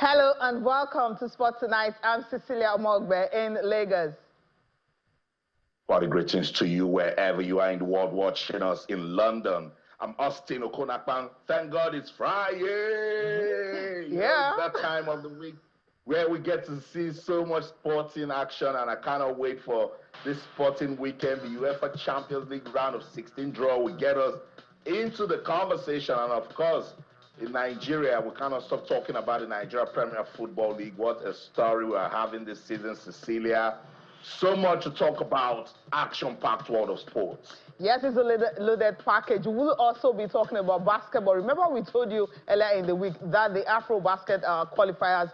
Hello and welcome to Sport Tonight. I'm Cecilia Mogbe in Lagos. Body greetings to you wherever you are in the world watching us in London. I'm Austin Okonakpan. Thank God it's Friday. Yeah. It's that time of the week where we get to see so much sporting action, and I cannot wait for this sporting weekend. The UEFA Champions League round of 16 draw will get us into the conversation, and of course, in Nigeria, we cannot stop talking about the Nigeria Premier Football League. What a story we are having this season, Cecilia. So much to talk about, action-packed world of sports. Yes, it's a loaded package. We'll also be talking about basketball. Remember we told you earlier in the week that the Afro Basket qualifiers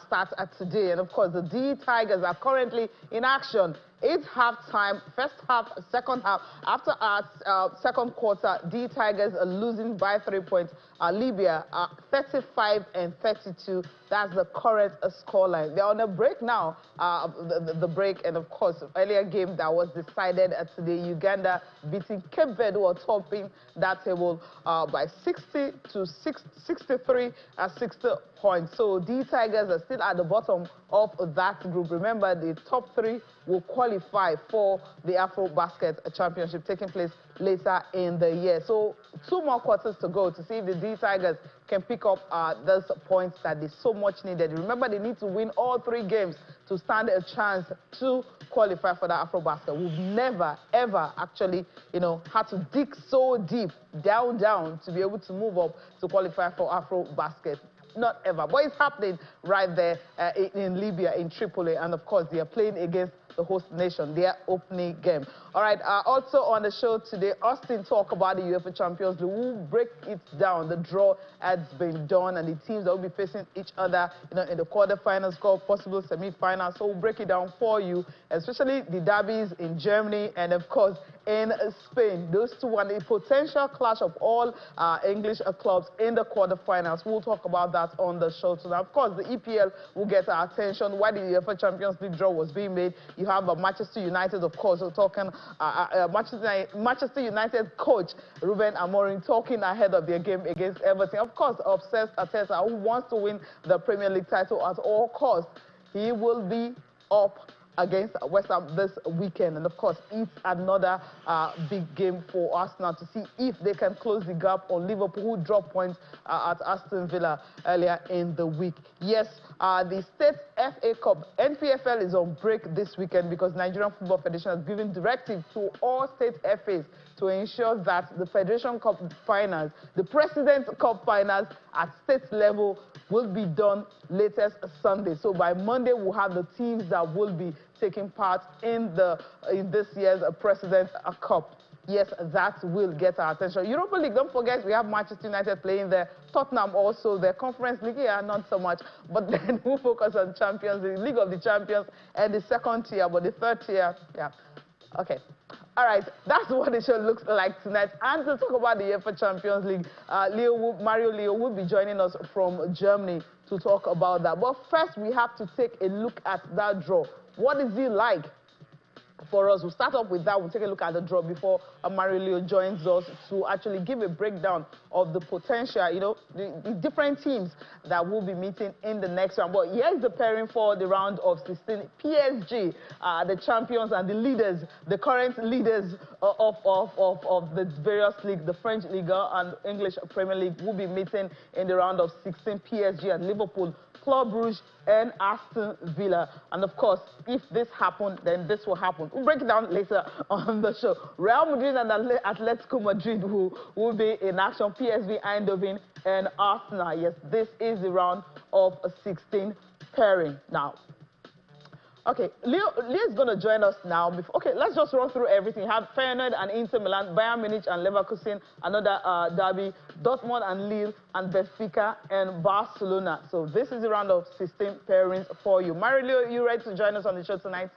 start today. And of course, the D Tigers are currently in action. It's halftime, first half, second half. After our second quarter, D Tigers are losing by 3 points. Libya 35 and 32. That's the current scoreline. They're on a break now, the break, and of course, earlier game that was decided today, Uganda beating Cape Verde, who are topping that table by 60 to 63 at 60 points. So D Tigers are still at the bottom of that group. Remember, the top three will qualify for the Afro Basket Championship taking place later in the year. So 2 more quarters to go to see if the D Tigers can pick up those points that they so much needed. Remember, they need to win all 3 games to stand a chance to qualify for the Afro Basket. We've never, ever actually, had to dig so deep, down to be able to move up to qualify for Afro Basket. Not ever. But it's happening right there in Libya, in Tripoli. And of course, they are playing against the host nation, their opening game. All right, also on the show today, Austin talk about the UEFA Champions League. We'll break it down. The draw has been done, and the teams that will be facing each other, in the quarterfinals, possible semi-finals. So we'll break it down for you, especially the derbies in Germany and, of course, in Spain. Those two are the potential clash of all English clubs in the quarterfinals. We'll talk about that on the show tonight. Of course, the EPL will get our attention. Why the UEFA Champions League draw was being made. You have Manchester United, of course. We're talking Manchester United coach Ruben Amorim talking ahead of their game against Everton. Of course, obsessed Arteta, who wants to win the Premier League title at all costs. He will be up against West Ham this weekend. And of course, it's another big game for Arsenal to see if they can close the gap on Liverpool, who dropped points at Aston Villa earlier in the week. Yes, the State FA Cup, NPFL is on break this weekend because Nigerian Football Federation has given directive to all state FAs to ensure that the Federation Cup finals, the President's Cup finals at state level will be done latest Sunday. So by Monday, we'll have the teams that will be taking part in this year's President's Cup. Yes, that will get our attention. Europa League, don't forget, we have Manchester United playing there. Tottenham also, their Conference League, yeah, not so much. But then we'll focus on Champions League, League of the Champions, and the second tier, but the third tier, yeah. Okay. All right, that's what the show looks like tonight. And to talk about the UEFA Champions League, Mario Leo will be joining us from Germany to talk about that. But first, we have to take a look at that draw. What is it like for us? We'll start off with that. We'll take a look at the draw before Mario Leo joins us to actually give a breakdown of the potential, the different teams that will be meeting in the next round. But here's the pairing for the round of 16. PSG, the champions and the leaders, the current leaders of the various leagues, the French Liga and English Premier League, will be meeting in the round of 16. PSG and Liverpool, Club Brugge and Aston Villa. And of course, if this happens, then this will happen. We'll break it down later on the show. Real Madrid and Atletico Madrid will be in action. PSV Eindhoven and Arsenal. Yes, this is the round of 16 pairing. Now, okay, Leo's going to join us now. Okay, let's just run through everything. You have Feyenoord and Inter Milan, Bayern Munich and Leverkusen, another derby, Dortmund and Lille, and Benfica and Barcelona. So this is the round of 16 pairings for you. Mario, you ready to join us on the show tonight?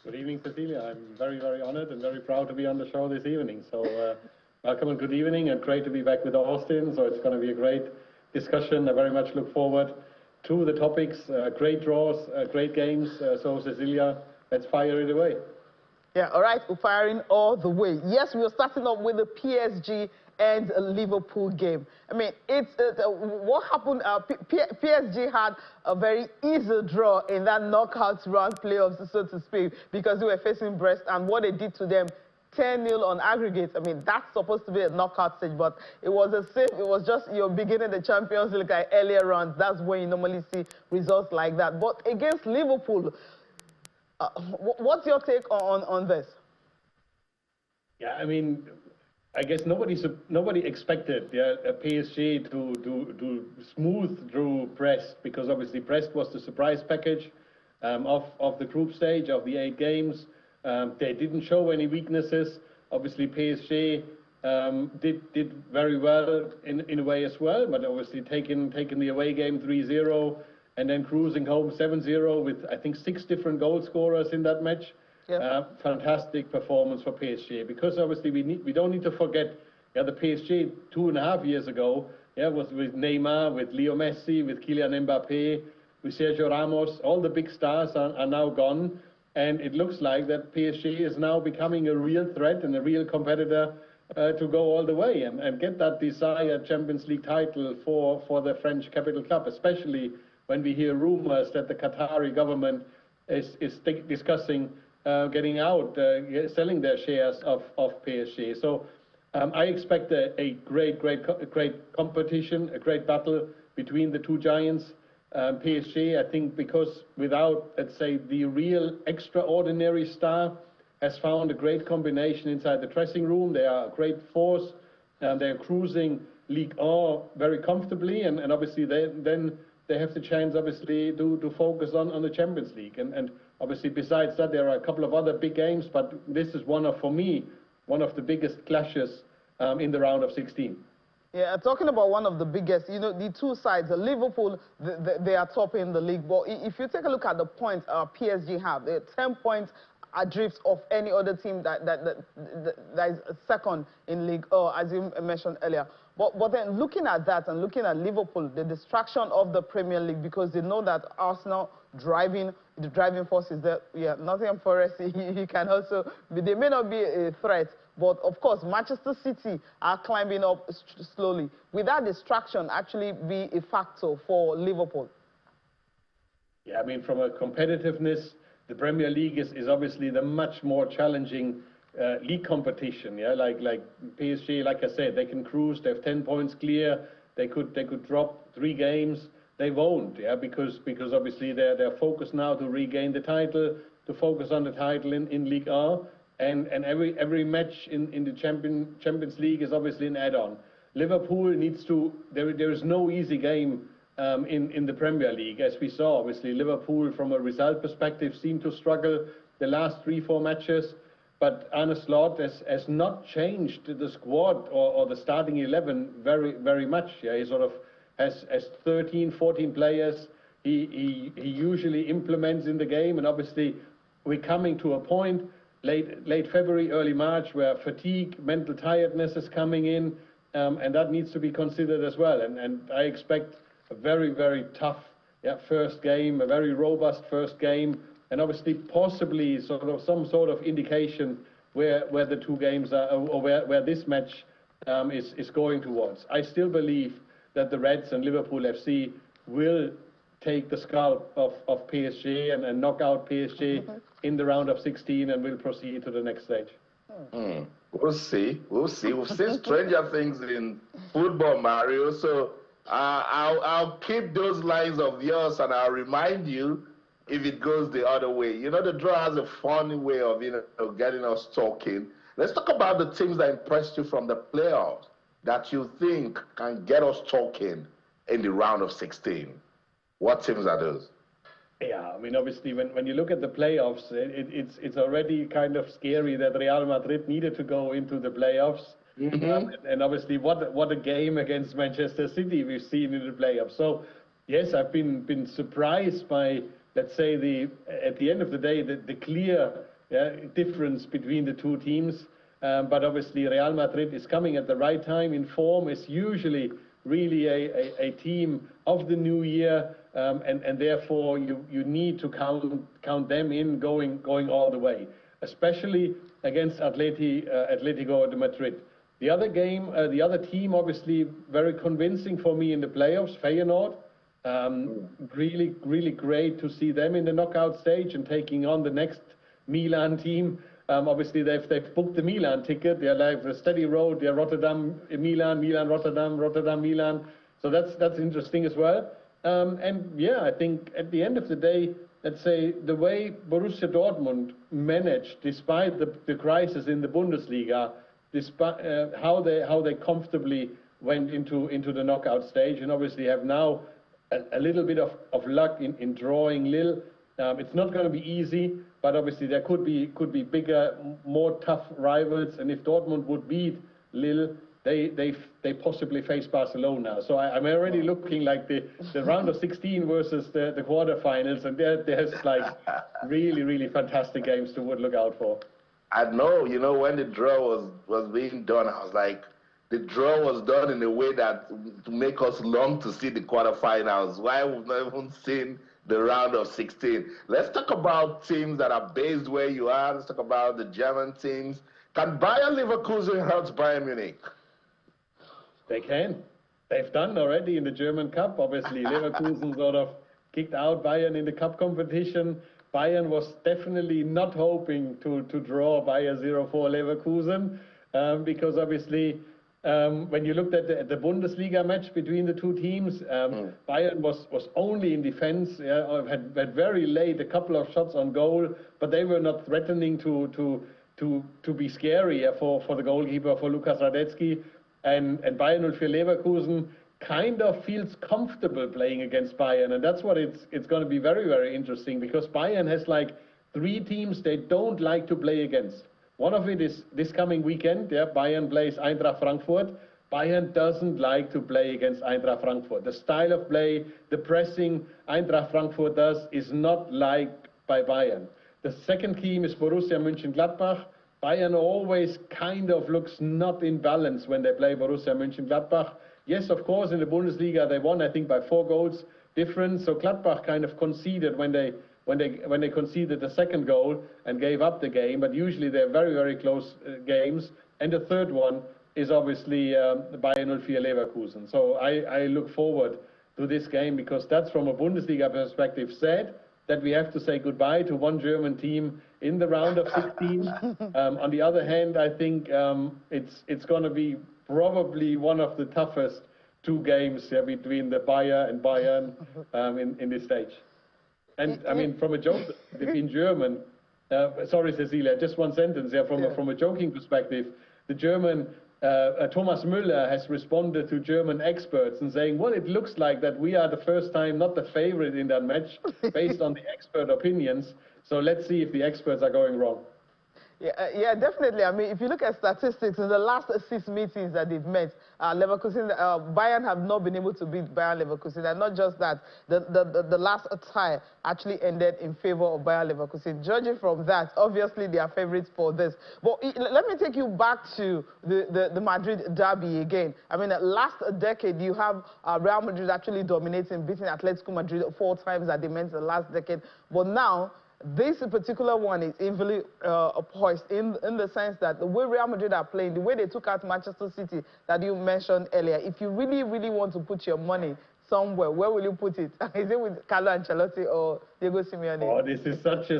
Good evening, Cecilia. I'm very, very honored and very proud to be on the show this evening. So welcome and good evening, and great to be back with Austin. So it's going to be a great discussion. I very much look forward to the topics, great draws, great games. So Cecilia, let's fire it away. Yeah, all right, we're firing all the way. Yes, we are starting off with the PSG and Liverpool game. I mean, what happened, PSG had a very easy draw in that knockout round playoffs, so to speak, because they were facing Brest, and what they did to them, 10-0 on aggregate. I mean, that's supposed to be a knockout stage, but it was just you're beginning the Champions League like earlier rounds. That's when you normally see results like that. But against Liverpool, what's your take on this? Yeah, I mean, I guess nobody expected PSG to smooth through Brest, because obviously Brest was the surprise package of the group stage of the 8 games. They didn't show any weaknesses. Obviously PSG did very well in a way as well, but obviously taking the away game 3-0 and then cruising home 7-0 with, I think, 6 different goal scorers in that match. Yeah. Fantastic performance for PSG, because obviously we don't need to forget, the PSG 2.5 years ago, was with Neymar, with Leo Messi, with Kylian Mbappe, with Sergio Ramos. All the big stars are now gone, and it looks like that PSG is now becoming a real threat and a real competitor to go all the way and get that desired Champions League title for the French capital club, especially when we hear rumors that the Qatari government is discussing getting out, selling their shares of PSG. So I expect a great competition, a great battle between the two giants. PSG, I think, because without, let's say, the real extraordinary star, has found a great combination inside the dressing room. They are a great force. They're cruising Ligue 1 very comfortably, and obviously then they have the chance, obviously, to focus on the Champions League. And obviously, besides that, there are a couple of other big games, but this is for me, one of the biggest clashes in the round of 16. Yeah, talking about one of the biggest, the two sides, Liverpool, they are top in the league. But if you take a look at the points PSG have, they're 10 points adrift of any other team that is second in league, as you mentioned earlier. But then looking at that and looking at Liverpool, the distraction of the Premier League, because they know that Arsenal the driving force is there. Yeah, Nottingham Forest, he can also, they may not be a threat, but of course, Manchester City are climbing up slowly. Will that distraction actually be a factor for Liverpool? Yeah, I mean, from a competitiveness, the Premier League is obviously the much more challenging league competition. Yeah, like PSG, like I said, they can cruise. They have 10 points clear. They could drop 3 games. They won't. Yeah, because obviously they're focused now to regain the title, to focus on the title in Ligue 1, and every match in the Champions League is obviously an add-on. Liverpool needs to. There is no easy game in the Premier League, as we saw. Obviously, Liverpool, from a result perspective, seemed to struggle the last 3-4 matches. But Arne Slot has not changed the squad or the starting 11 very much. Yeah, he sort of has 13, 14 players. He usually implements in the game, and obviously we're coming to a point late February, early March, where fatigue, mental tiredness is coming in, and that needs to be considered as well. And I expect a very tough first game, a very robust first game, and obviously possibly some sort of indication where the two games are, or where this match is going towards. I still believe that the Reds and Liverpool FC will take the scalp of PSG and knock out PSG in the round of 16, and will proceed to the next stage. We'll see. We've seen stranger things in football, Mario. So I'll keep those lines of yours, and I'll remind you if it goes the other way. The draw has a funny way of getting us talking. Let's talk about the teams that impressed you from the playoffs that you think can get us talking in the round of 16. What teams are those? Yeah, I mean, obviously, when you look at the playoffs, it's already kind of scary that Real Madrid needed to go into the playoffs. And obviously, what a game against Manchester City we've seen in the playoffs. So, yes, I've been surprised by, let's say, at the end of the day, the clear difference between the two teams. But obviously, Real Madrid is coming at the right time in form. It's usually really a team of the new year, and therefore you need to count them in going all the way. especially against Atletico de Madrid. The other game, the other team, obviously very convincing for me in the playoffs, Feyenoord. Really, really great to see them in the knockout stage and taking on the next Milan team. Obviously, they've booked the Milan ticket. They're like a steady road. They're Rotterdam, Milan, Milan, Rotterdam, Rotterdam, Milan. So that's interesting as well. And yeah, I think at the end of the day, let's say the way Borussia Dortmund managed, despite the crisis in the Bundesliga, despite how they comfortably went into the knockout stage, and obviously have now a little bit of luck in drawing Lille. It's not going to be easy, but obviously there could be bigger, more tough rivals. And if Dortmund would beat Lille, they possibly face Barcelona. So I'm already looking like the round of 16 versus the quarterfinals, and there's like really, really fantastic games to look out for. I know, when the draw was being done, I was like, the draw was done in a way that to make us long to see the quarterfinals. Why we've not even seen the round of 16? Let's talk about teams that are based where you are. Let's talk about the German teams. Can Bayer Leverkusen hurt Bayern Munich? They can. They've done already in the German Cup. Obviously, Leverkusen sort of kicked out Bayern in the cup competition. Bayern was definitely not hoping to draw Bayer 0-4 Leverkusen because obviously when you looked at the Bundesliga match between the two teams, Bayern was only in defense, had very late a couple of shots on goal, but they were not threatening to be scary for the goalkeeper, for Lukas Radetzky. And Bayern 04 Leverkusen kind of feels comfortable playing against Bayern, and that's what it's going to be very, very interesting, because Bayern has like 3 teams they don't like to play against. One of it is this coming weekend. Yeah, Bayern plays Eintracht Frankfurt. Bayern doesn't like to play against Eintracht Frankfurt. The style of play, the pressing Eintracht Frankfurt does is not liked by Bayern. The second team is Borussia Mönchengladbach. Bayern always kind of looks not in balance when they play Borussia Mönchengladbach. Yes, of course, in the Bundesliga they won, I think, by 4 goals difference. So Gladbach kind of conceded when they conceded the second goal and gave up the game. But usually they're very, very close games. And the third one is obviously Bayern 04 Leverkusen. So I look forward to this game, because that's, from a Bundesliga perspective, sad that we have to say goodbye to one German team in the round of 16. On the other hand, I think it's going to be probably one of the toughest 2 games between the Bayer and Bayern in this stage. And I mean, from a joke in German, sorry Cecilia, just one sentence here. From a joking perspective, the German Thomas Müller has responded to German experts and saying, well, it looks like that we are the first time not the favorite in that match based on the expert opinions. So let's see if the experts are going wrong. Yeah, definitely. I mean, if you look at statistics, in the last 6 meetings that they've met, Leverkusen, Bayern have not been able to beat Bayern Leverkusen. And not just that, the last tie actually ended in favor of Bayern Leverkusen. Judging from that, obviously they are favorites for this. But let me take you back to the Madrid derby again. I mean, last decade, you have Real Madrid actually dominating, beating Atletico Madrid 4 times that they meant the last decade. But now, this particular one is evenly poised in the sense that the way Real Madrid are playing, the way they took out Manchester City that you mentioned earlier, if you really, really want to put your money somewhere, where will you put it? Is it with Carlo Ancelotti or Diego Simeone? Oh, this is such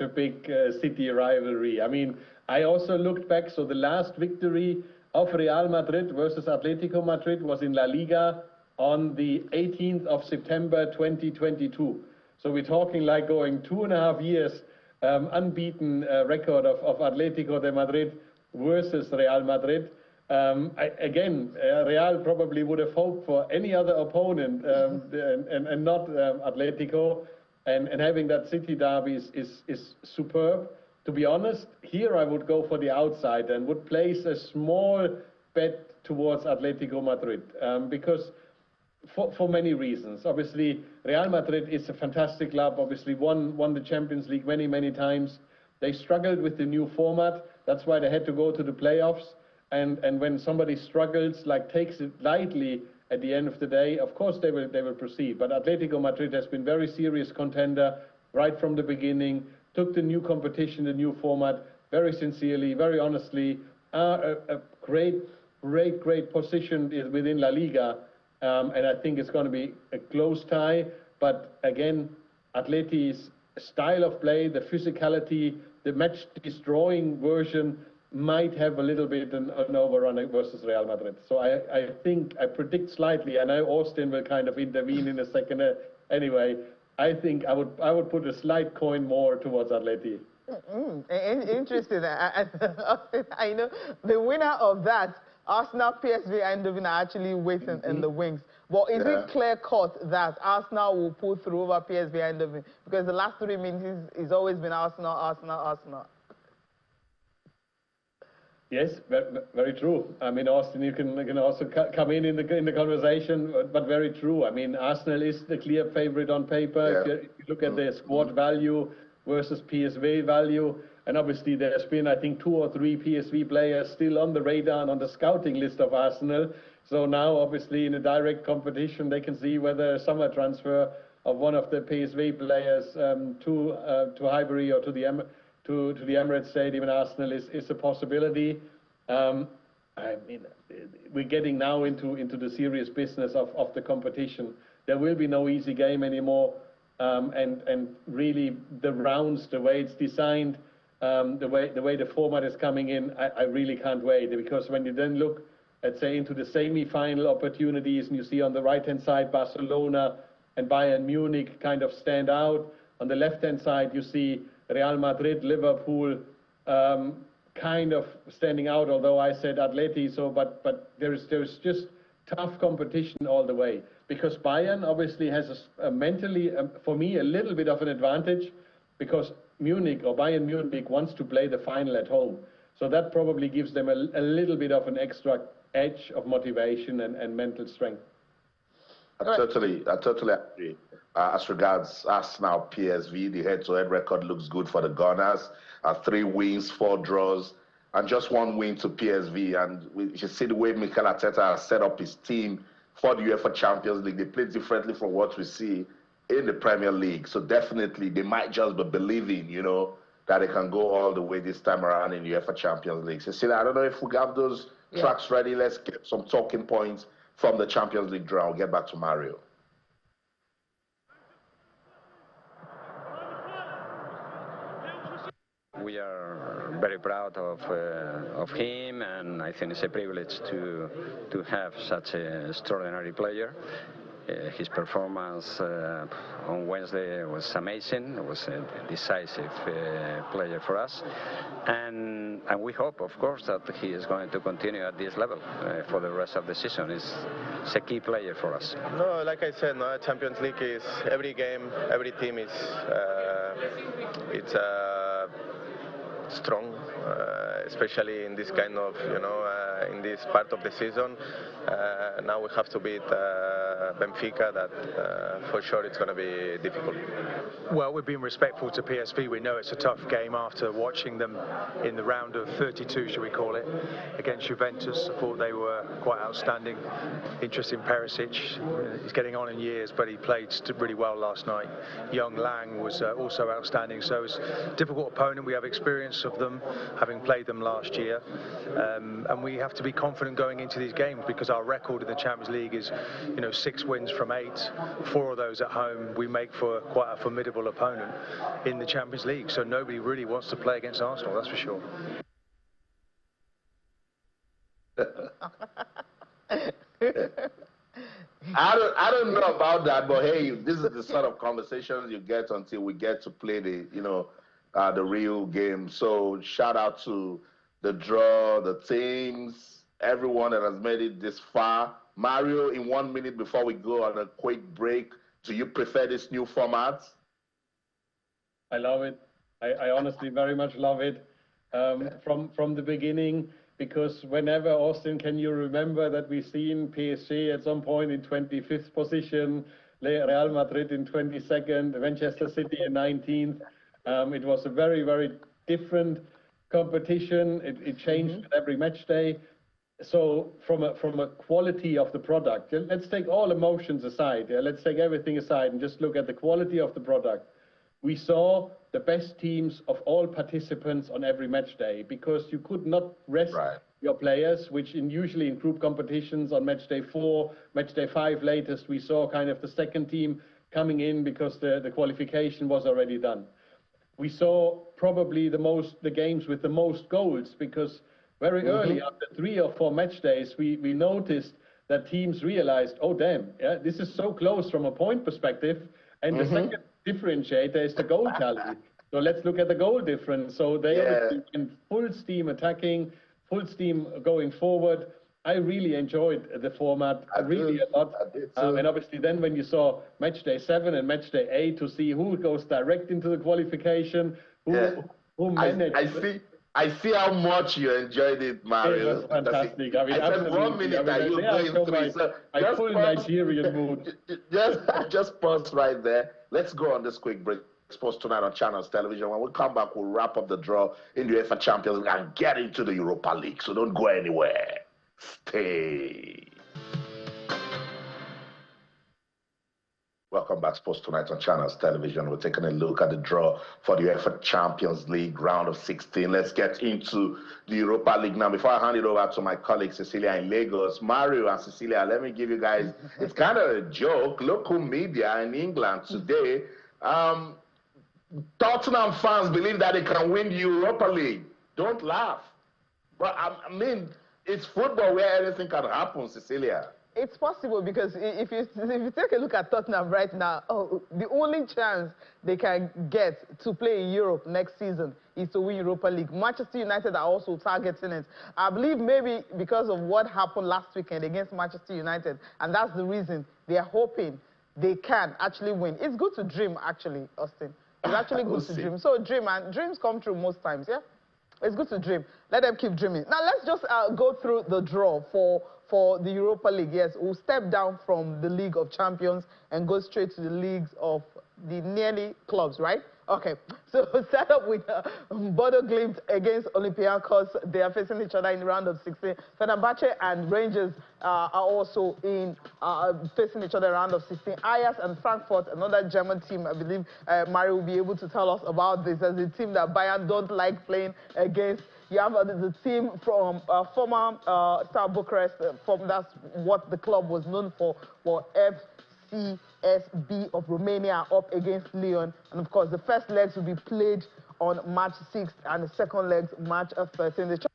a big City rivalry. I mean, I also looked back, so the last victory of Real Madrid versus Atletico Madrid was in La Liga on the 18th of September 2022. So we're talking like going 2.5 years unbeaten record of Atletico de Madrid versus Real Madrid. Real probably would have hoped for any other opponent and not Atletico. And having that City derby is superb. To be honest, here I would go for the outside and would place a small bet towards Atletico Madrid because for many reasons. Obviously, Real Madrid is a fantastic club, obviously won the Champions League many times. They struggled with the new format. That's why they had to go to the playoffs. And when somebody struggles, like takes it lightly at the end of the day, of course they will proceed. But Atletico Madrid has been very serious contender right from the beginning, took the new competition, the new format, very sincerely, very honestly, are a great position within La Liga. And I think it's going to be a close tie. But again, Atleti's style of play, the physicality, the match-destroying version might have a little bit an overrun versus Real Madrid. So I predict slightly, and I know Austin will kind of intervene in a second. Anyway, I think I would put a slight coin more towards Atleti. Interesting. I know the winner of that, Arsenal, PSV Eindhoven, are actually waiting in the wings. But is it clear-cut that Arsenal will pull through over PSV Eindhoven? Because the last 3 minutes it's always been Arsenal, Arsenal, Arsenal. Yes, very true. I mean, Austin, you can also come in the conversation, but very true. I mean, Arsenal is the clear favorite on paper. If you look at their squad value versus PSV value, and obviously there's been, I think, 2 or 3 PSV players still on the radar and on the scouting list of Arsenal. So now, obviously, in a direct competition, they can see whether a summer transfer of one of the PSV players to Highbury or to the Emirates Stadium in Arsenal is a possibility. I mean, we're getting now into the serious business of the competition. There will be no easy game anymore, and really the rounds, the way it's designed, the way the format is coming in, I really can't wait, because when you then look, let's say, into the semi-final opportunities, and you see on the right-hand side Barcelona and Bayern Munich kind of stand out. On the left-hand side, you see Real Madrid, Liverpool, kind of standing out, although I said Atleti, so, but there's just tough competition all the way. Because Bayern obviously has a mentally, for me, a little bit of an advantage, because Munich or Bayern Munich wants to play the final at home. So that probably gives them a little bit of an extra edge of motivation and mental strength. I totally agree. As regards Arsenal, PSV, the head-to-head record looks good for the Gunners. 3 wins, 4 draws, and just 1 win to PSV. And we should see the way Mikel Arteta has set up his team for the UEFA Champions League. They play differently from what we see in the Premier League. So definitely, they might just be believing, you know, that they can go all the way this time around in the UEFA Champions League. So, I don't know if we have those tracks ready. Let's get some talking points from the Champions League draw. I'll get back to Mario. We are very proud of him, and I think it's a privilege to have such an extraordinary player. His performance on Wednesday was amazing. It was a decisive player for us, and we hope, of course, that he is going to continue at this level for the rest of the season. It's a key player for us. No, like I said, no, Champions League is every game, every team is strong, especially in this kind of, in this part of the season. Now we have to beat Benfica, that for sure it's going to be difficult. Well, we're being respectful to PSV. We know it's a tough game after watching them in the round of 32, shall we call it, against Juventus. I thought they were quite outstanding. Interesting, Perisic, he's getting on in years, but he played really well last night. Young Lang was also outstanding. So it's a difficult opponent. We have experience of them, having played them last year. And we have to be confident going into these games, because our record in the Champions League is, 6 wins from 8, 4 of those at home. We make for quite a formidable opponent in the Champions League. So nobody really wants to play against Arsenal, that's for sure. I don't know about that, but hey, this is the sort of conversations you get until we get to play the the real game. So shout out to the draw, the teams, everyone that has made it this far. Mario, in 1 minute before we go on a quick break, do you prefer this new format? I love it. I honestly very much love it from the beginning, because whenever, Austin, can you remember that we've seen PSG at some point in 25th position, Real Madrid in 22nd, Manchester City in 19th. It was a very, very different competition. It changed every match day. So from a quality of the product, let's take all emotions aside. Let's take everything aside and just look at the quality of the product. we saw the best teams of all participants on every match day, because you could not rest your players, which usually in group competitions on match day 4, match day 5 latest, we saw kind of the second team coming in because the qualification was already done. We saw probably the games with the most goals, because very early, after 3 or 4 match days, we noticed that teams realized, oh damn, yeah, this is so close from a point perspective, and the second differentiator is the goal tally. So let's look at the goal difference. So they obviously went full steam attacking, full steam going forward. I really enjoyed the format, really a lot. And obviously then when you saw match day 7 and match day 8 to see who goes direct into the qualification, who managed. I see how much you enjoyed it, Mario. It was fantastic. I mean, I said 1 minute that you were going through. I full Nigerian mood. Just pause right there. Let's go on this quick break. Sports Tonight on Channels Television. When we come back, we'll wrap up the draw in the UEFA Champions League and get into the Europa League. So don't go anywhere. Stay. Welcome back, Sports Tonight on Channels Television. We're taking a look at the draw for the UEFA Champions League round of 16. Let's get into the Europa League now. Before I hand it over to my colleague Cecilia in Lagos, Mario and Cecilia, let me give you guys, it's kind of a joke. Local media in England today, Tottenham fans believe that they can win the Europa League. Don't laugh. But I mean, it's football where anything can happen, Cecilia. It's possible, because if you take a look at Tottenham right now, the only chance they can get to play in Europe next season is to win Europa League. Manchester United are also targeting it. I believe maybe because of what happened last weekend against Manchester United, and that's the reason they are hoping they can actually win. It's good to dream, actually, Austin. It's actually good to dream. So dream, and dreams come true most times, yeah? It's good to dream. Let them keep dreaming. Now, let's just go through the draw for the Europa League. Yes, we'll step down from the League of Champions and go straight to the leagues of the nearly clubs, right? Okay, so we'll start up with Bodo Glimt against Olympiacos. They are facing each other in the round of 16. Fenerbahce and Rangers are also facing each other in the round of 16. Ajax and Frankfurt, another German team, I believe Mario will be able to tell us about this, as a team that Bayern don't like playing against. You have the team from former Star Bucharest, that's what the club was known for FCSB of Romania, up against Lyon. And of course, the first legs will be played on March 6th, and the second legs March 13th.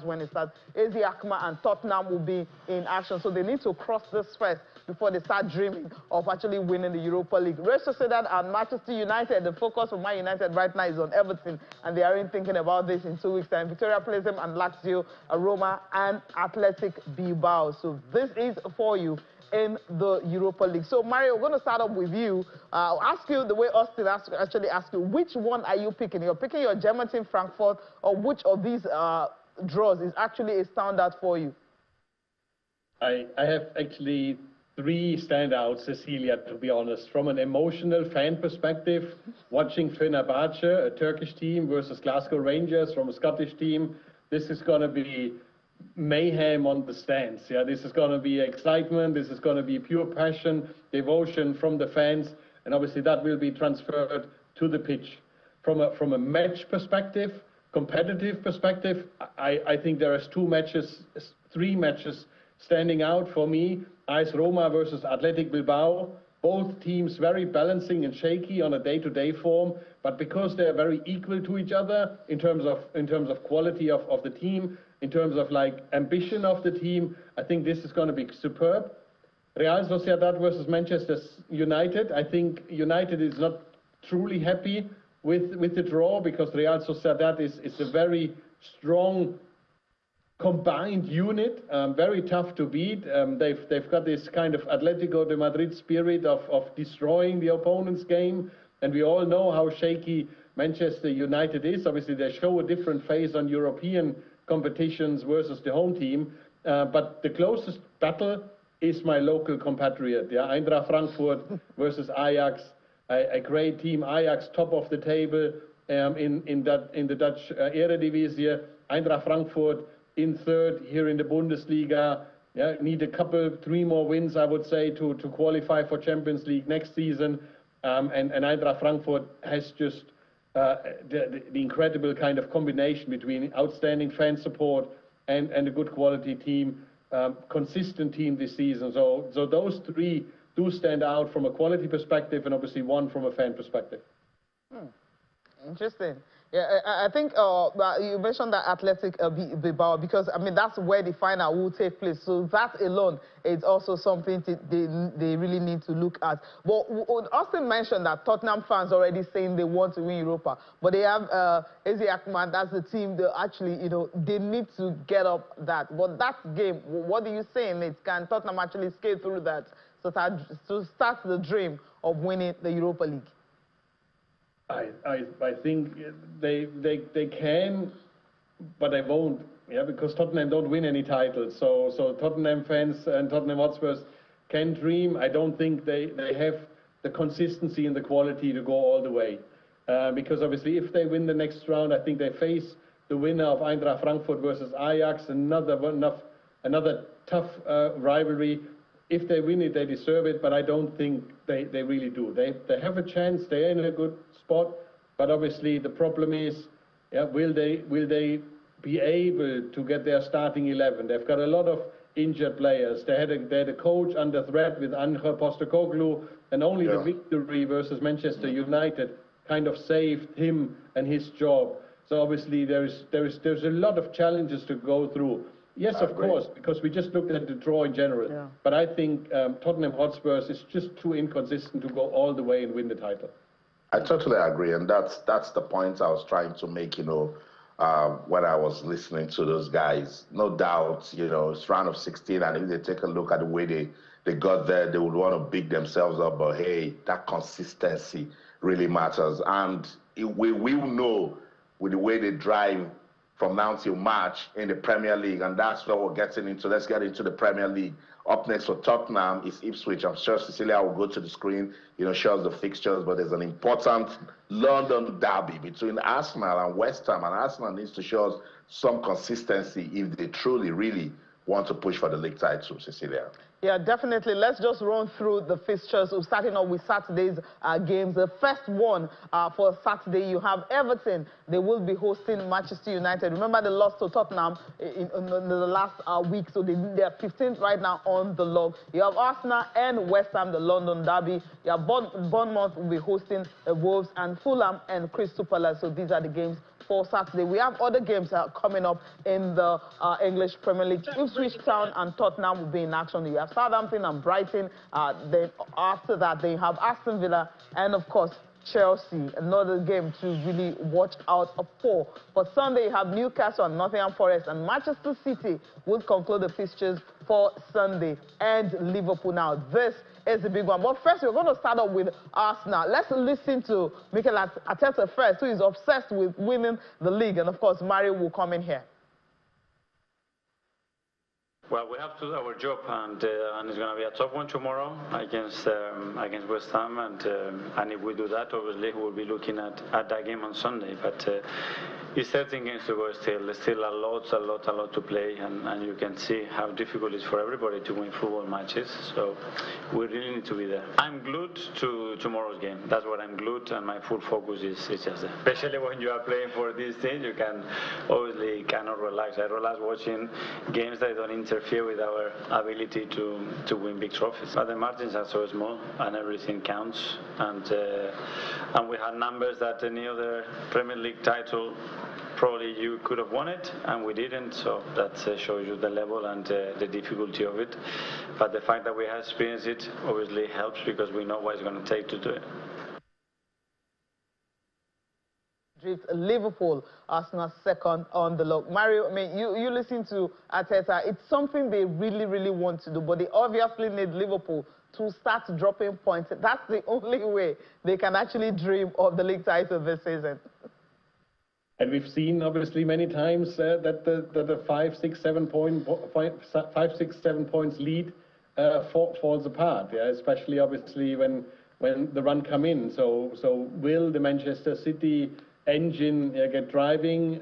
When it starts, AZ Alkmaar and Tottenham will be in action, so they need to cross this first before they start dreaming of actually winning the Europa League. Real Sociedad and Manchester United, the focus for Man United right now is on Everton, and they aren't thinking about this in 2 weeks' time. Victoria plays them and Lazio, Roma, and Athletic Bilbao. So this is for you in the Europa League. So Mario, we're going to start up with you. I'll ask you the way Austin actually asked you, which one are you picking? You're picking your German team, Frankfurt, or which of these draws is actually a standout for you? I have actually 3 standouts, Cecilia, to be honest. From an emotional fan perspective, watching Fenerbahce, a Turkish team, versus Glasgow Rangers from a Scottish team, this is going to be mayhem on the stands. Yeah, this is going to be excitement, this is going to be pure passion, devotion from the fans, and obviously that will be transferred to the pitch. From a match perspective, competitive perspective, I think there is 3 matches standing out for me. AS Roma versus Athletic Bilbao. Both teams very balancing and shaky on a day-to-day form, but because they're very equal to each other in terms of quality of the team, in terms of like ambition of the team, I think this is going to be superb. Real Sociedad versus Manchester United. I think United is not truly happy with the draw, because Real Sociedad is a very strong combined unit, very tough to beat. They've got this kind of Atletico de Madrid spirit of destroying the opponent's game, and we all know how shaky Manchester United is. Obviously, they show a different face on European competitions versus the home team, but the closest battle is my local compatriot, yeah? Eintracht Frankfurt versus Ajax. A great team. Ajax top of the table in the Dutch Eredivisie. Eintracht Frankfurt in 3rd here in the Bundesliga. Yeah, need a couple, 3 more wins, I would say, to qualify for Champions League next season. and Eintracht Frankfurt has just the incredible kind of combination between outstanding fan support and a good quality team, consistent team this season. So those three do stand out from a quality perspective, and obviously one from a fan perspective. Interesting. Yeah, I think you mentioned that Athletic Bilbao, because, I mean, that's where the final will take place. So that alone is also something they really need to look at. But Austin mentioned that Tottenham fans already saying they want to win Europa. But they have Eze Akman, that's the team that actually, you know, they need to get up that. But that game, what are you saying? Can Tottenham actually skate through that to start the dream of winning the Europa League? I think they can, but they won't. Yeah, because Tottenham don't win any titles. So Tottenham fans and Tottenham Hotspurs can dream. I don't think they have the consistency and the quality to go all the way. Because obviously, if they win the next round, I think they face the winner of Eintracht Frankfurt versus Ajax, another tough rivalry. If they win it, they deserve it, but I don't think they really do. They have a chance. They're in a good spot, but obviously the problem is, yeah, will they be able to get their starting 11? They've got a lot of injured players. They had a coach under threat with Angel Postecoglou, and only the victory versus Manchester United kind of saved him and his job. So obviously there's a lot of challenges to go through. Yes, of course, because we just looked at the draw in general. Yeah. But I think Tottenham Hotspurs is just too inconsistent to go all the way and win the title. I totally agree, and that's the point I was trying to make, you know, when I was listening to those guys. No doubt, you know, it's round of 16, and if they take a look at the way they got there, they would want to big themselves up, but hey, that consistency really matters. And we know with the way they drive from now till March in the Premier League, and that's what we're getting into. Let's get into the Premier League. Up next for Tottenham is Ipswich. I'm sure Cecilia will go to the screen, you know, shows the fixtures, but there's an important London derby between Arsenal and West Ham, and Arsenal needs to show us some consistency if they truly, really want to push for the league title, Cecilia. Yeah, definitely. Let's just run through the fixtures. We're starting off with Saturday's games. The first one for Saturday, you have Everton. They will be hosting Manchester United. Remember, they lost to Tottenham in the last week, so they're 15th right now on the log. You have Arsenal and West Ham, the London derby. You have Bournemouth will be hosting Wolves, and Fulham and Crystal Palace. So these are the games for Saturday. We have other games coming up in the English Premier League. Ipswich Town and Tottenham will be in action. You have Southampton and Brighton. Then after that, they have Aston Villa and, of course, Chelsea. Another game to really watch out for. For Sunday, you have Newcastle and Nottingham Forest, and Manchester City will conclude the fixtures for Sunday, and Liverpool. Now, this is the big one. But first, we're going to start off with Arsenal. Let's listen to Mikel Arteta first, who is obsessed with winning the league. And, of course, Mario will come in here. Well, we have to do our job, and it's going to be a tough one tomorrow against West Ham, and if we do that, obviously we'll be looking at that game on Sunday. But it's 13 games to go still a lot to play, and you can see how difficult it is for everybody to win football matches. So we really need to be there. I'm glued to tomorrow's game. That's what I'm glued, and my full focus is just there. Especially when you are playing for this team, you can obviously cannot relax. I relax watching games that don't interfere with our ability to win big trophies. But the margins are so small, and everything counts. And we had numbers that any other Premier League title probably you could have won it, and we didn't. So that shows you the level and the difficulty of it. But the fact that we have experienced it obviously helps, because we know what it's going to take to do it. Liverpool, Arsenal second on the log. Mario, I mean, you listen to Arteta. It's something they really want to do, but they obviously need Liverpool to start dropping points. That's the only way they can actually dream of the league title this season. And we've seen, obviously, many times that the 5, 6, 7 points lead falls apart. Yeah, especially obviously when the run come in. So will the Manchester City engine get driving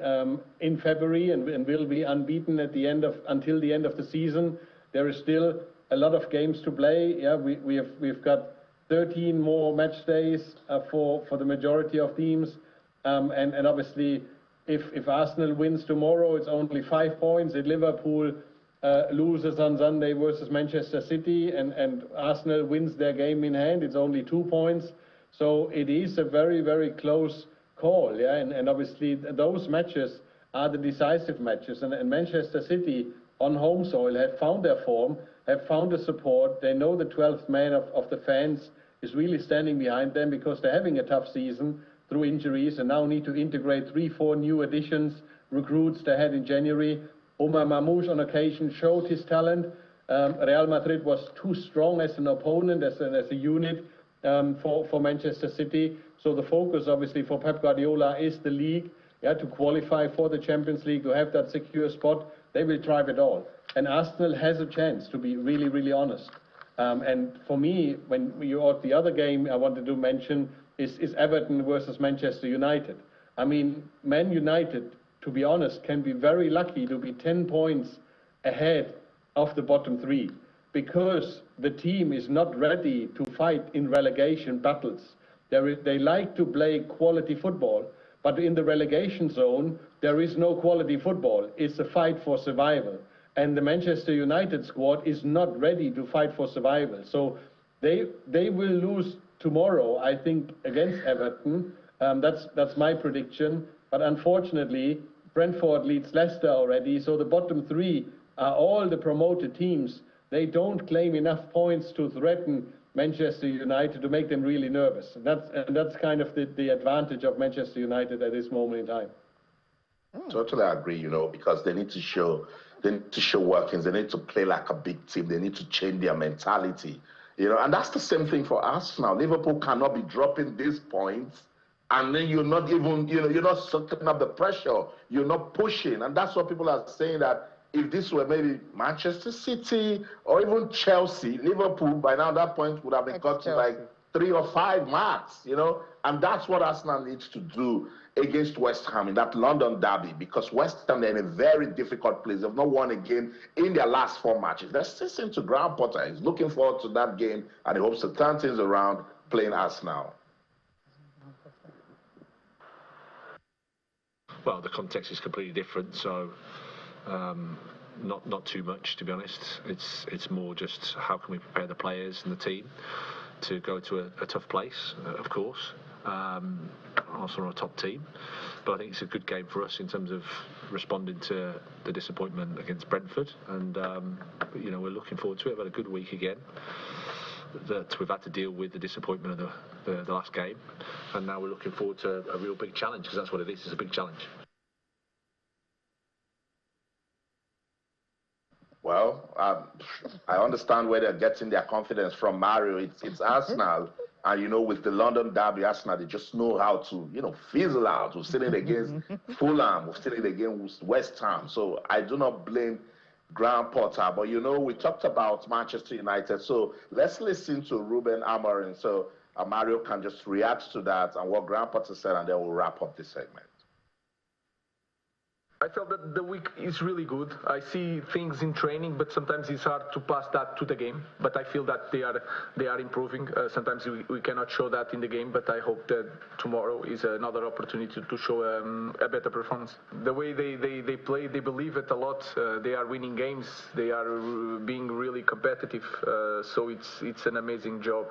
in February and will be unbeaten at the until the end of the season? There is still a lot of games to play. Yeah, we've got 13 more match days for the majority of teams. And obviously, if Arsenal wins tomorrow, it's only 5 points. If Liverpool loses on Sunday versus Manchester City and Arsenal wins their game in hand, it's only 2 points. So it is a very, very close call, yeah. And obviously those matches are the decisive matches. And Manchester City on home soil have found their form, have found the support. They know the 12th man of the fans is really standing behind them because they're having a tough season through injuries and now need to integrate 3-4 new additions, recruits they had in January. Omar Mamouche on occasion showed his talent. Real Madrid was too strong as an opponent, as a unit for Manchester City. So the focus obviously for Pep Guardiola is the league, yeah, to qualify for the Champions League, to have that secure spot. They will drive it all. And Arsenal has a chance, to be really, really honest. And for me, when you ought the other game I wanted to mention is Everton versus Manchester United. I mean, Man United, to be honest, can be very lucky to be 10 points ahead of the bottom three because the team is not ready to fight in relegation battles. They like to play quality football, but in the relegation zone, there is no quality football. It's a fight for survival. And the Manchester United squad is not ready to fight for survival. So they will lose tomorrow, I think, against Everton. That's my prediction. But unfortunately, Brentford leads Leicester already. So the bottom three are all the promoted teams. They don't claim enough points to threaten Manchester United to make them really nervous. And that's kind of the advantage of Manchester United at this moment in time. Totally agree, because they need to show workings. They need to play like a big team. They need to change their mentality, and that's the same thing for Arsenal. Liverpool cannot be dropping these points, and then you're not even, you're not soaking up the pressure. You're not pushing, and that's what people are saying that if this were maybe Manchester City or even Chelsea, Liverpool by now that point would have been got to like 3 or 5 marks, and that's what Arsenal needs to do against West Ham in that London derby, because West Ham, they're in a very difficult place. They've not won a game in their last 4 matches. They're listening to Graham Potter. He's looking forward to that game, and he hopes to turn things around playing Arsenal. Well, the context is completely different, so not too much, to be honest. It's more just how can we prepare the players and the team to go to a tough place, of course. Arsenal are a top team, but I think it's a good game for us in terms of responding to the disappointment against Brentford, and we're looking forward to it. We've had a good week again. That we've had to deal with the disappointment of the last game, and now we're looking forward to a real big challenge, because that's what it is. It's a big challenge. Well, I understand where they're getting their confidence from, Mario. It's Arsenal. And, with the London derby, Arsenal, they just know how to, fizzle out. We've seen it against Fulham. We've seen it against West Ham. So I do not blame Graham Potter. But, we talked about Manchester United. So let's listen to Ruben Amorim. So Mario can just react to that and what Graham Potter said, and then we'll wrap up this segment. I felt that the week is really good. I see things in training, but sometimes it's hard to pass that to the game. But I feel that they are improving. Sometimes we cannot show that in the game, but I hope that tomorrow is another opportunity to show a better performance. The way they play, they believe it a lot. They are winning games. They are being really competitive. So it's an amazing job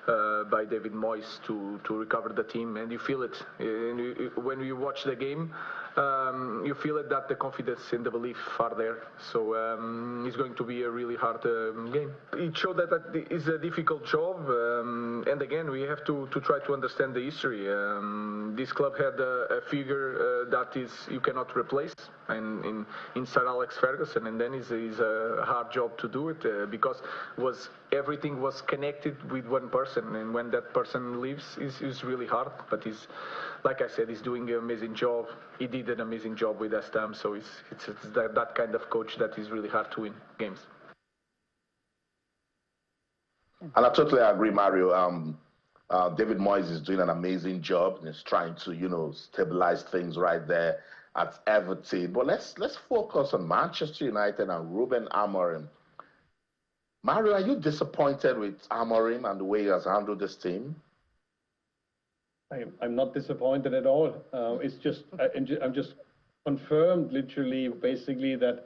by David Moyes to recover the team, and you feel it. When you watch the game, you feel it that the confidence and the belief are there. So it's going to be a really hard game. It showed that it's a difficult job, and again, we have to try to understand the history. This club had a figure that is you cannot replace, and in Sir Alex Ferguson, and then it's a hard job to do it because everything was connected with one person, and when that person leaves, it's really hard. But like I said, he's doing an amazing job. He did an amazing job with West Ham, so it's that kind of coach that is really hard to win games. And I totally agree, Mario. David Moyes is doing an amazing job, and he's trying to, stabilize things right there at Everton. But let's focus on Manchester United and Ruben Amorim. Mario, are you disappointed with Amorim and the way he has handled this team? I'm not disappointed at all. It's just I'm just confirmed, literally, basically that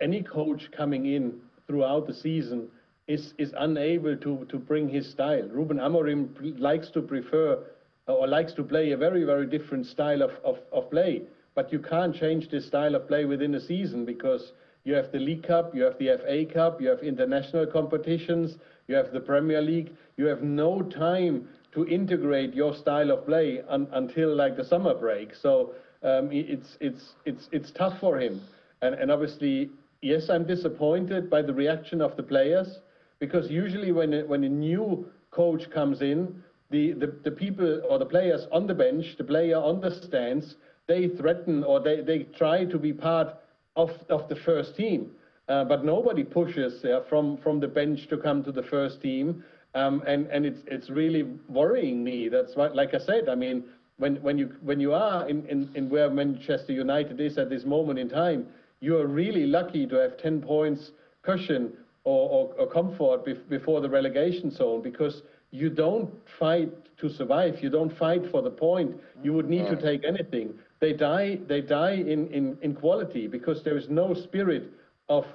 any coach coming in throughout the season is unable to bring his style. Ruben Amorim likes to prefer or likes to play a very, very different style of play, but you can't change this style of play within a season because you have the League Cup, you have the FA Cup, you have international competitions, you have the Premier League. You have no time to integrate your style of play until like the summer break. So it's tough for him. And obviously, yes, I'm disappointed by the reaction of the players, because usually when a new coach comes in, the people or the players on the bench, the player on the stands, they threaten or they try to be part of the first team. But nobody pushes from the bench to come to the first team. And it's really worrying me. That's why, like I said, I mean, when you are in where Manchester United is at this moment in time, you are really lucky to have 10 points cushion or comfort before the relegation zone, because you don't fight to survive. You don't fight for the point. You would need to take anything. They die in quality because there is no spirit of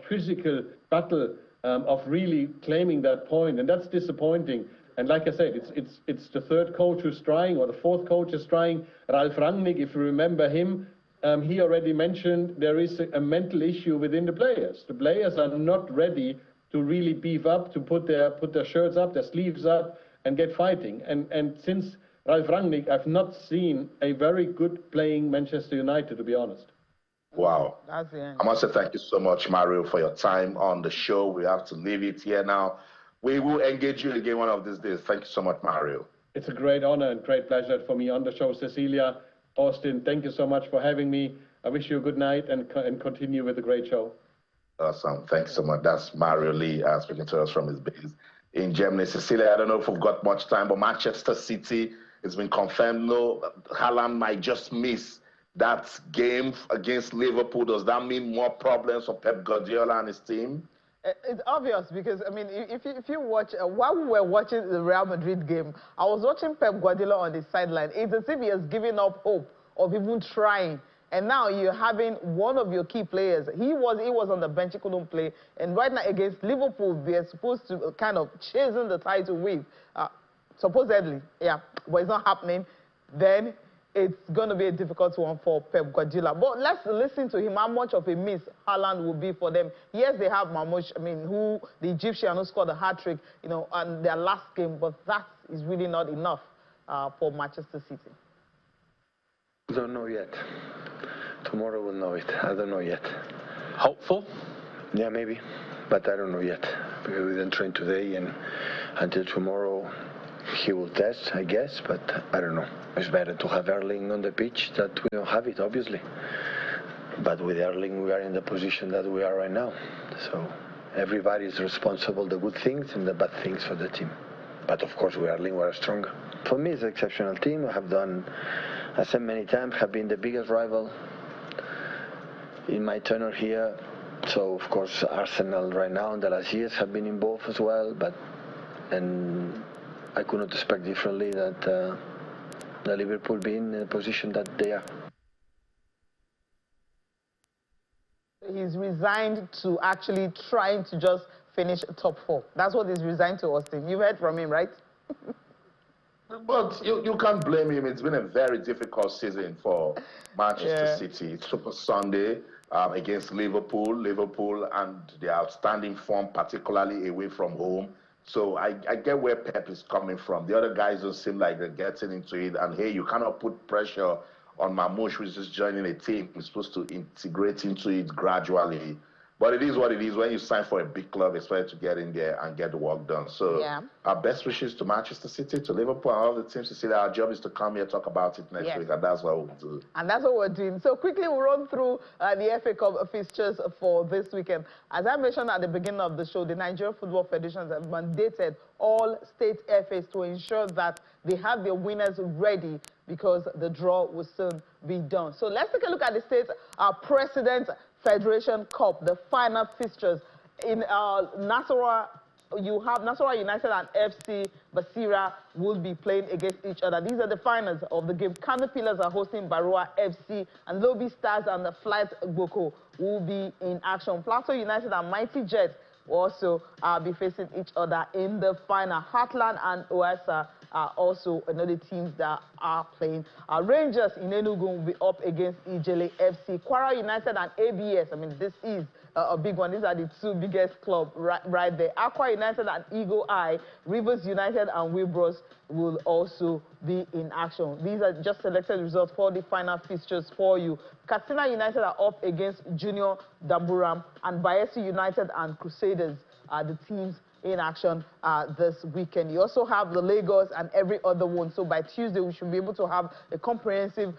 physical battle, of really claiming that point, and that's disappointing. And like I said, it's the third coach who's trying, or the fourth coach is trying. Ralf Rangnick, if you remember him, he already mentioned there is a mental issue within the players. The players are not ready to really beef up, to put their shirts up, their sleeves up, and get fighting. And since Ralf Rangnick, I've not seen a very good playing Manchester United, to be honest. Wow. That's the end. I must say thank you so much, Mario, for your time on the show. We have to leave it here now. We will engage you again one of these days. Thank you so much, Mario. It's a great honor and great pleasure for me on the show. Cecilia, Austin, thank you so much for having me. I wish you a good night and continue with the great show. Awesome. Thanks so much. That's Mario Lee speaking to us from his base in Germany. Cecilia, I don't know if we've got much time, but Manchester City, it's been confirmed. No, Haaland might just miss that game against Liverpool. Does that mean more problems for Pep Guardiola and his team? It's obvious because, I mean, if you watch, while we were watching the Real Madrid game, I was watching Pep Guardiola on the sideline. It's as if he has given up hope of even trying. And now you're having one of your key players. He was on the bench, he couldn't play. And right now against Liverpool, they're supposed to kind of chasing the title with, supposedly, yeah, but it's not happening. Then it's going to be a difficult one for Pep Guardiola. But let's listen to him, how much of a miss Haaland will be for them. Yes, they have Mamouche, I mean, the Egyptian who scored a hat-trick, you know, on their last game, but that is really not enough for Manchester City. Don't know yet. Tomorrow we'll know it. I don't know yet. Hopeful? Yeah, maybe. But I don't know yet. Because we didn't train today, and until tomorrow he will test, I guess, but I don't know. It's better to have Erling on the pitch than we don't have it, obviously. But with Erling, we are in the position that we are right now. So everybody is responsible, the good things and the bad things for the team. But of course, with Erling, we are stronger. For me, it's an exceptional team. I have done, I said many times, have been the biggest rival in my tenure here. So of course, Arsenal right now in the last years have been involved as well, and I could not expect differently that the Liverpool be in the position that they are. He's resigned to actually trying to just finish top 4. That's what he's resigned to, Austin. You've heard from him, right? But you can't blame him. It's been a very difficult season for Manchester City. It's Super Sunday against Liverpool and the outstanding form, particularly away from home. So I get where Pep is coming from. The other guys don't seem like they're getting into it. And hey, you cannot put pressure on Mamouche, who's just joining a team. He's supposed to integrate into it gradually. But it is what it is. When you sign for a big club, expect to get in there and get the work done. So our best wishes to Manchester City, to Liverpool, and all the teams to see that our job is to come here, talk about it next week, and that's what we'll do. And that's what we're doing. So quickly, we'll run through the FA Cup fixtures for this weekend. As I mentioned at the beginning of the show, the Nigerian Football Federation has mandated all state FAs to ensure that they have their winners ready because the draw will soon be done. So let's take a look at the state President Federation Cup, the final fixtures. in Nasarawa, you have Nasarawa United and FC Basira will be playing against each other. These are the finals of the game. Kano Pillars are hosting Barua FC, and Lobby Stars and the Flight Boko will be in action. Plateau United and Mighty Jets will also be facing each other in the final. Heartland and Oasa are also another teams that are playing. Rangers in Enugu will be up against Ijele FC. Kwara United and ABS, I mean, this is a big one. These are the two biggest clubs right there. Aqua United and Eagle Eye, Rivers United and Wibros will also be in action. These are just selected results for the final fixtures for you. Katsina United are up against Junior Damburam, and Bayelsa United and Crusaders are the teams in action this weekend. You also have the Lagos and every other one. So by Tuesday, we should be able to have a comprehensive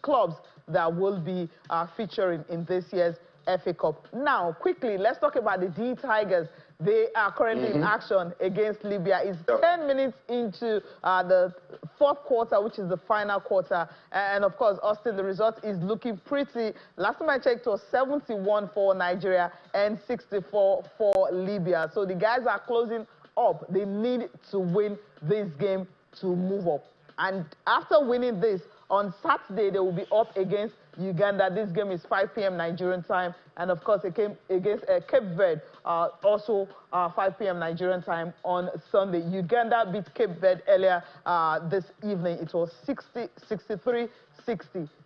clubs that will be featuring in this year's FA Cup. Now, quickly, let's talk about the D Tigers. They are currently in action against Libya. It's 10 minutes into the fourth quarter, which is the final quarter. And of course, Austin, the result is looking pretty. Last time I checked, it was 71 for Nigeria and 64 for Libya. So the guys are closing up. They need to win this game to move up. And after winning this, on Saturday, they will be up against Uganda. This game is 5 p.m. Nigerian time. And of course, it came against Cape Verde, also 5 p.m. Nigerian time on Sunday. Uganda beat Cape Verde earlier this evening. It was 63-60.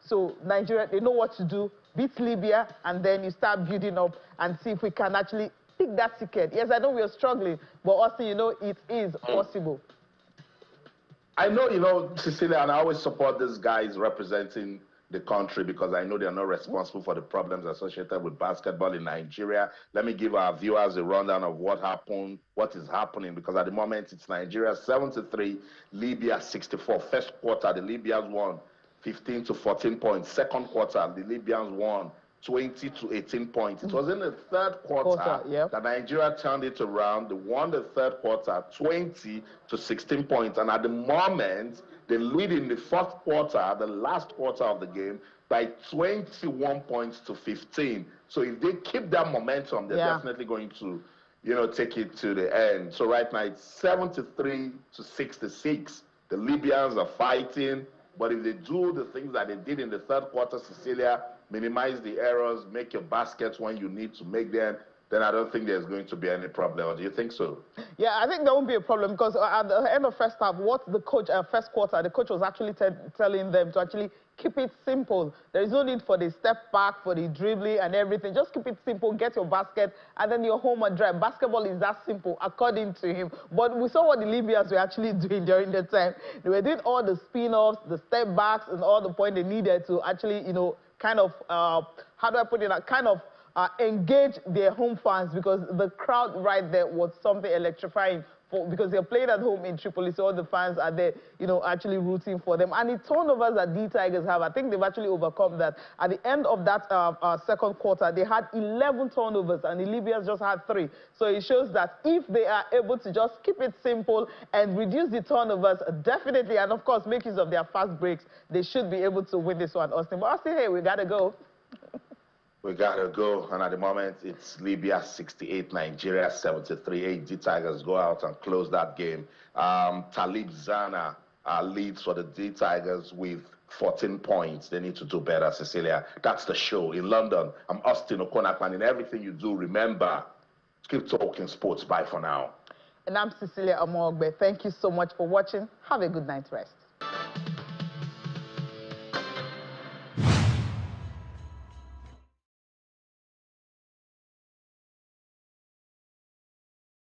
So Nigeria, they know what to do. Beat Libya, and then you start building up and see if we can actually pick that ticket. Yes, I know we are struggling, but also, you know, it is possible. I know, Cecilia, and I always support these guys representing the country because I know they're not responsible for the problems associated with basketball in Nigeria. Let me give our viewers a rundown of what happened, what is happening, because at the moment it's Nigeria 73, Libya 64. First quarter, the Libyans won 15 to 14 points. Second quarter, the Libyans won 20 to 18 points. It was in the third quarter that Nigeria turned it around. They won the third quarter 20 to 16 points. And at the moment, they lead in the fourth quarter, the last quarter of the game, by 21 points to 15. So if they keep that momentum, they're definitely going to, take it to the end. So right now it's 73 to 66. The Libyans are fighting. But if they do the things that they did in the third quarter, Cecilia, minimize the errors, make your baskets when you need to make them, then I don't think there's going to be any problem. Or do you think so? Yeah, I think there won't be a problem because at the end of first half, what the coach, first quarter, the coach was actually telling them to actually keep it simple. There is no need for the step back, for the dribbling and everything. Just keep it simple, get your basket, and then you're home and dry. Basketball is that simple, according to him. But we saw what the Libyans were actually doing during the time. They were doing all the spin-offs, the step backs, and all the point they needed to actually, kind of, how do I put it, kind of engage their home fans, because the crowd right there was something electrifying because they're playing at home in Tripoli, so all the fans are there, actually rooting for them. And the turnovers that the Tigers have, I think they've actually overcome that. At the end of that second quarter, they had 11 turnovers, and the Libyans just had 3. So it shows that if they are able to just keep it simple and reduce the turnovers, definitely, and of course, make use of their fast breaks, they should be able to win this one, Austin. But Austin, hey, we gotta go. We gotta go, and at the moment it's Libya 68, Nigeria 73. The Tigers go out and close that game. Talib Zana leads for the D Tigers with 14 points. They need to do better, Cecilia. That's the show in London. I'm Austin Okonakman. In everything you do, remember, keep talking sports. Bye for now. And I'm Cecilia Amogbe. Thank you so much for watching. Have a good night's rest.